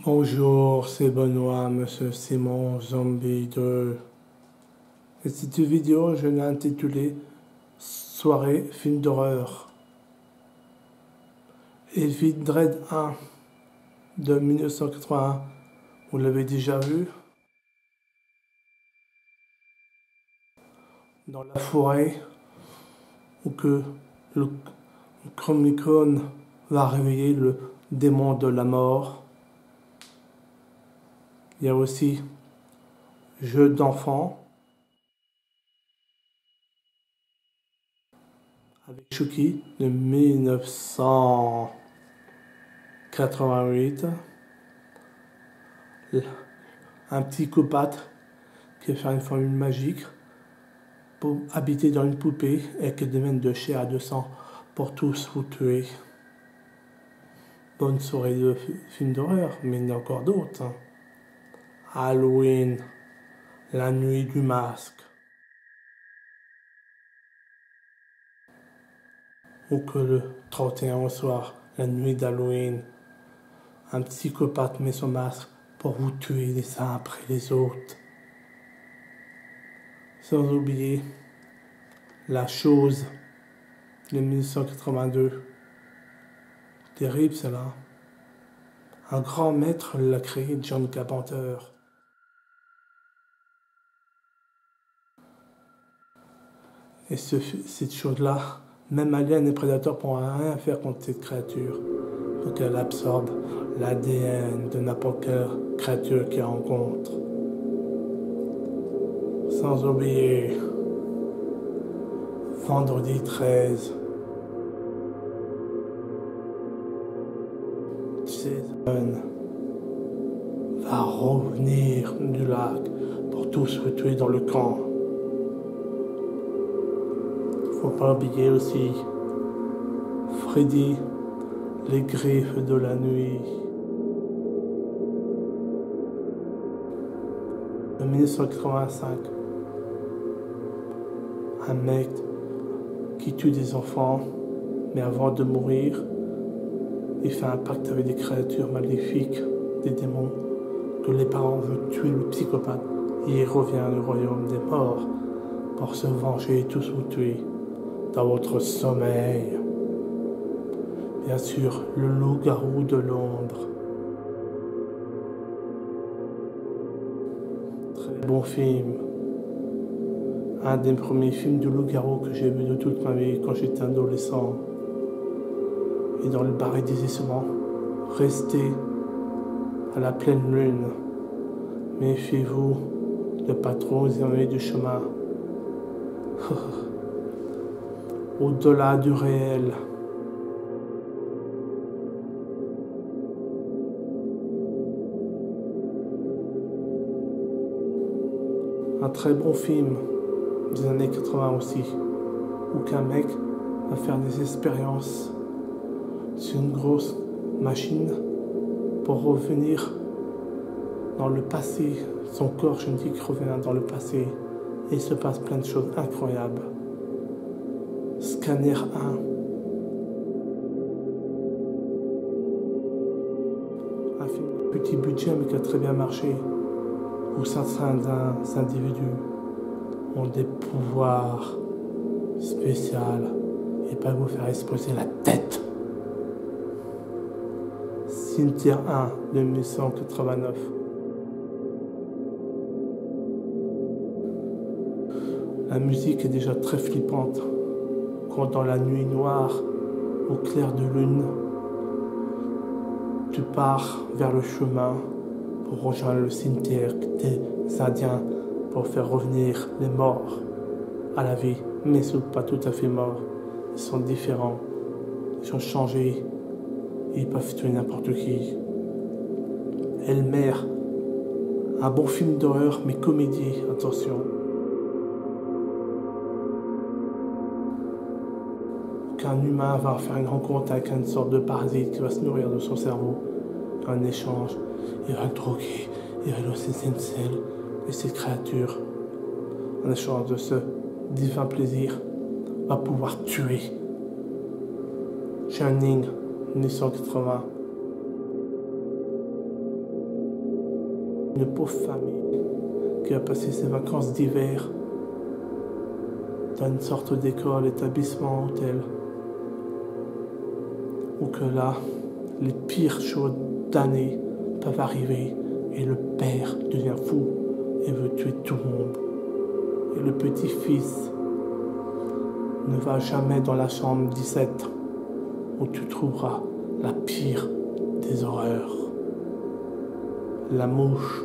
Bonjour, c'est Benoît, Monsieur Simon Zombie 2. Et cette vidéo, je l'ai intitulée Soirée film d'horreur. Evil Dead 1 de 1981. Vous l'avez déjà vu? Dans la forêt, où que le Chromicon va réveiller le démon de la mort. Il y a aussi Jeu d'enfant avec Chucky de 1988. Un psychopathe qui va faire une formule magique pour habiter dans une poupée et qui devienne de chair à 200 pour tous vous tuer. Bonne soirée de film d'horreur, mais il y en a encore d'autres. Halloween, la nuit du masque. Ou que le 31 au soir, la nuit d'Halloween, un psychopathe met son masque pour vous tuer les uns après les autres. Sans oublier La Chose de 1982. Terrible celle-là. Un grand maître l'a créé, John Carpenter. Et cette chose-là, même Alien et Predator pourront rien faire contre cette créature. Il faut qu'elle absorbe l'ADN de n'importe quelle créature qu'elle rencontre. Sans oublier Vendredi 13. Jason va revenir du lac pour tous se tuer dans le camp. Faut pas oublier aussi Freddy, les griffes de la nuit. En 1985, un mec qui tue des enfants, mais avant de mourir, il fait un pacte avec des créatures maléfiques, des démons, que les parents veulent tuer le psychopathe, et il revient du royaume des morts pour se venger et tous vous tuer dans votre sommeil. Bien sûr, le loup-garou de Londres. Très bon film. Un des premiers films de loup-garou que j'ai vu de toute ma vie quand j'étais adolescent. Et dans le bar, il disait souvent, restez à la pleine lune. Méfiez-vous de pas trop vous éloigner du chemin. Au-delà du réel. Un très bon film des années 80 aussi, où qu'un mec va faire des expériences sur une grosse machine pour revenir dans le passé. Son corps, je me dis qu'il revient dans le passé. Et il se passe plein de choses incroyables. Scanner 1. Un film de petit budget mais qui a très bien marché. Où certains individus ont des pouvoirs spéciaux et peuvent vous faire exploser la tête. Cimetière 1 de 1989. La musique est déjà très flippante. Quand dans la nuit noire, au clair de lune, tu pars vers le chemin pour rejoindre le cimetière des Indiens pour faire revenir les morts à la vie, mais ils ne sont pas tout à fait morts. Ils sont différents, ils ont changé, ils peuvent tuer n'importe qui. Elmer, un bon film d'horreur, mais comédie, attention. Qu'un humain va faire une rencontre avec une sorte de parasite qui va se nourrir de son cerveau. En échange, il va le droguer, il va lui laisser une selle et cette créature, en échange de ce divin plaisir, va pouvoir tuer. Shining, 1980. Une pauvre famille qui a passé ses vacances d'hiver dans une sorte d'école, établissement, hôtel. Où que là, les pires choses d'année peuvent arriver et le père devient fou et veut tuer tout le monde. Et le petit-fils ne va jamais dans la chambre 17 où tu trouveras la pire des horreurs. La mouche,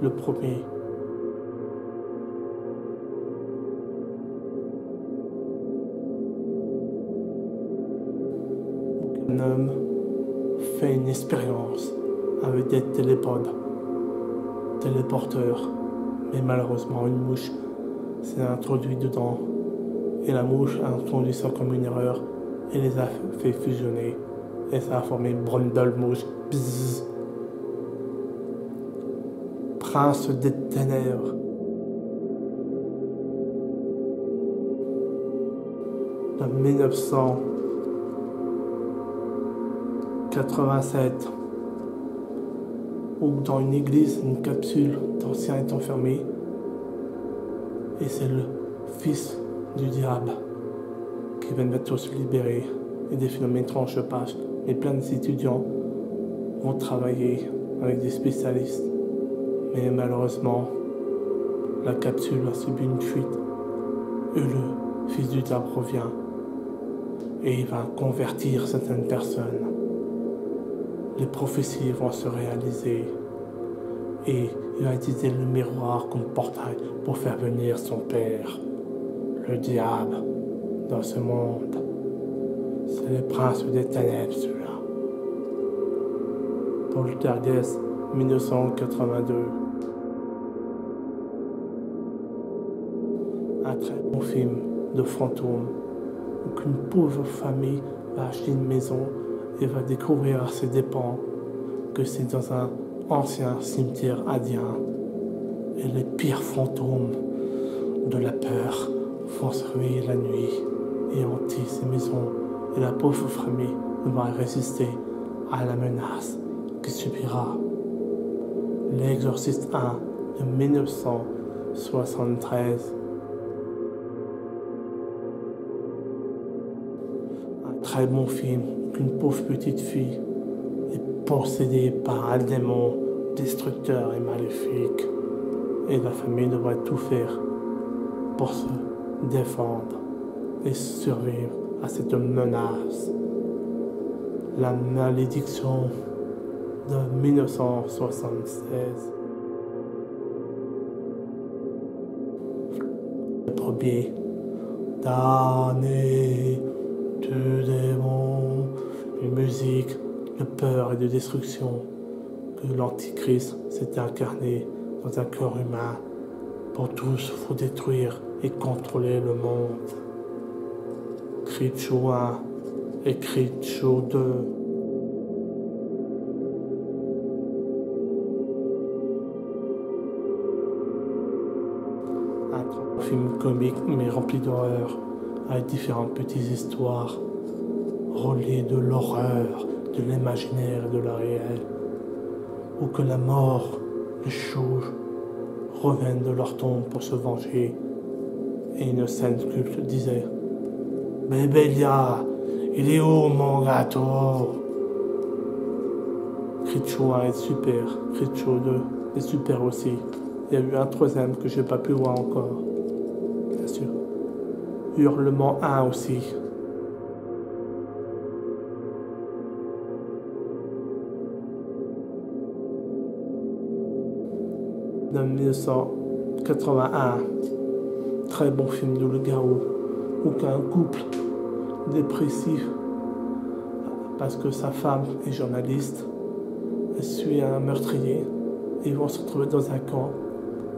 le premier. Un homme fait une expérience avec des téléporteurs, mais malheureusement une mouche s'est introduite dedans et la mouche a entendu ça comme une erreur et les a fait fusionner et ça a formé Brundle Mouche. Bzzz. Prince des ténèbres. De 1987, où dans une église, une capsule d'anciens est enfermée et c'est le fils du diable qui vient bientôt se libérer et des phénomènes étranges se passent. Et plein d'étudiants vont travailler avec des spécialistes. Mais malheureusement, la capsule a subi une fuite et le fils du diable revient et il va convertir certaines personnes. Les prophéties vont se réaliser et il va utiliser le miroir comme portail pour faire venir son père, le diable, dans ce monde. C'est le prince des ténèbres, celui-là. Poltergeist, 1982. Un très bon film de fantôme où une pauvre famille va acheter une maison et va découvrir à ses dépens que c'est dans un ancien cimetière indien. Et les pires fantômes de la peur vont se réveiller la nuit et hanter ces maisons. Et la pauvre famille va résister à la menace qui subira. L'Exorciste 1 de 1973. Un très bon film qu'une pauvre petite fille est possédée par un démon destructeur et maléfique. Et la famille devrait tout faire pour se défendre et survivre à cette menace. La malédiction de 1976. Le premier damné de démons, une musique de peur et de destruction que l'Antichrist s'est incarné dans un corps humain pour tous vous détruire et contrôler le monde. Creepshow 1 et Creepshow 2. Un film comique mais rempli d'horreur, avec différentes petites histoires, reliées de l'horreur, de l'imaginaire et de la réelle, où que la mort, les choses reviennent de leur tombe pour se venger. Et une scène culte disait: Bébelia, il est où mon gâteau? Creepshow 1 est super, Creepshow 2 est super aussi. Il y a eu un troisième que j'ai pas pu voir encore, bien sûr. Hurlement 1 aussi. De 1981, très bon film de loup-garou, où qu'un couple dépressif, parce que sa femme est journaliste, elle suit un meurtrier, et ils vont se retrouver dans un camp,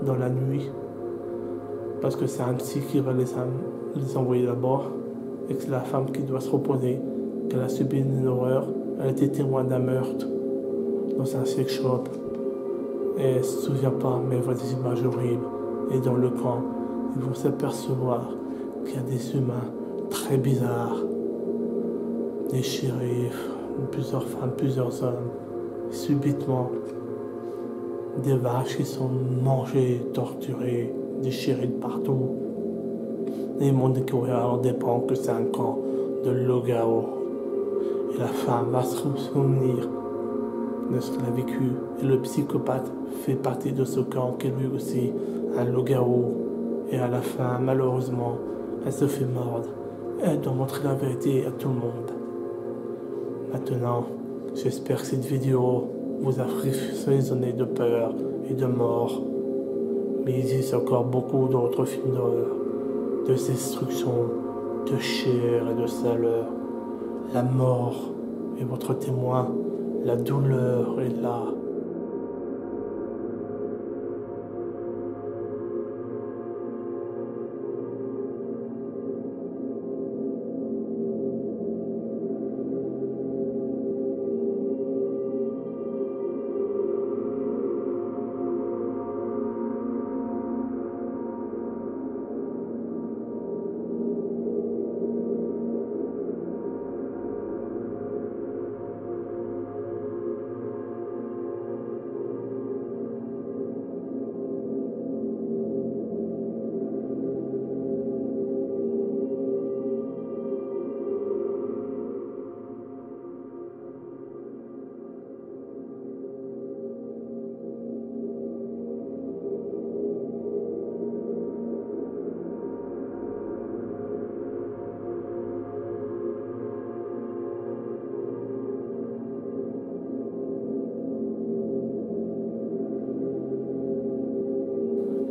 dans la nuit, parce que c'est un psy qui va les envoyer là-bas, et que c'est la femme qui doit se reposer, qu'elle a subi une horreur, elle a été témoin d'un meurtre dans un sex shop. Et elle ne se souvient pas, mais elle voit des images horribles. Et dans le camp, ils vont s'apercevoir qu'il y a des humains très bizarres, des shérifs, plusieurs femmes, plusieurs hommes. Et subitement, des vaches qui sont mangées, torturées, déchirées de partout. Et ils m'ont découvert à leur dépens que c'est un camp de loup-garou. Et la femme va se souvenir de ce qu'elle a vécu. Et le psychopathe fait partie de ce camp qui est lui aussi un loup-garou. Et à la fin, malheureusement, elle se fait mordre. Elle doit montrer la vérité à tout le monde. Maintenant, j'espère que cette vidéo vous a frissonné de peur et de mort. Mais il existe encore beaucoup d'autres films d'horreur, de destruction, de chair et de saleur. La mort est votre témoin, la douleur est là.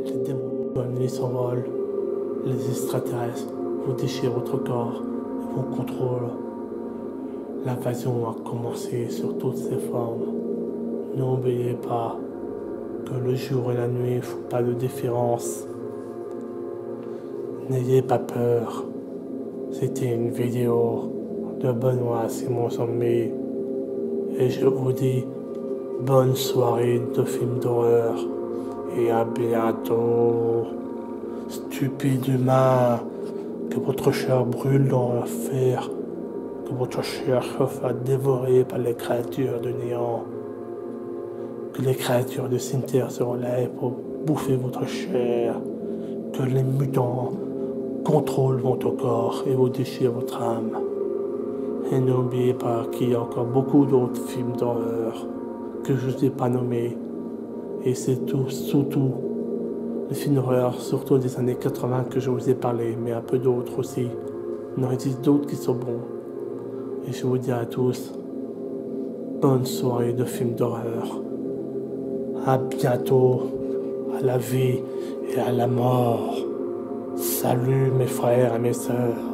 Les démons s'envolent, les extraterrestres vous déchirent votre corps et vous contrôlent. L'invasion a commencé sur toutes ses formes. N'oubliez pas que le jour et la nuit ne font pas de différence. N'ayez pas peur. C'était une vidéo de Benoît Simon Zombie. Et je vous dis bonne soirée de films d'horreur. Et à bientôt. Stupide humain, que votre chair brûle dans l'enfer, que votre chair se fasse dévorer par les créatures de néant, que les créatures du cimetière se relèvent pour bouffer votre chair, que les mutants contrôlent votre corps et vous déchirent votre âme. Et n'oubliez pas qu'il y a encore beaucoup d'autres films d'horreur que je ne vous ai pas nommés. Et c'est tout, surtout les films d'horreur, surtout des années 80 que je vous ai parlé, mais un peu d'autres aussi. Il en existe d'autres qui sont bons. Et je vous dis à tous, bonne soirée de films d'horreur. À bientôt, à la vie et à la mort. Salut mes frères et mes sœurs.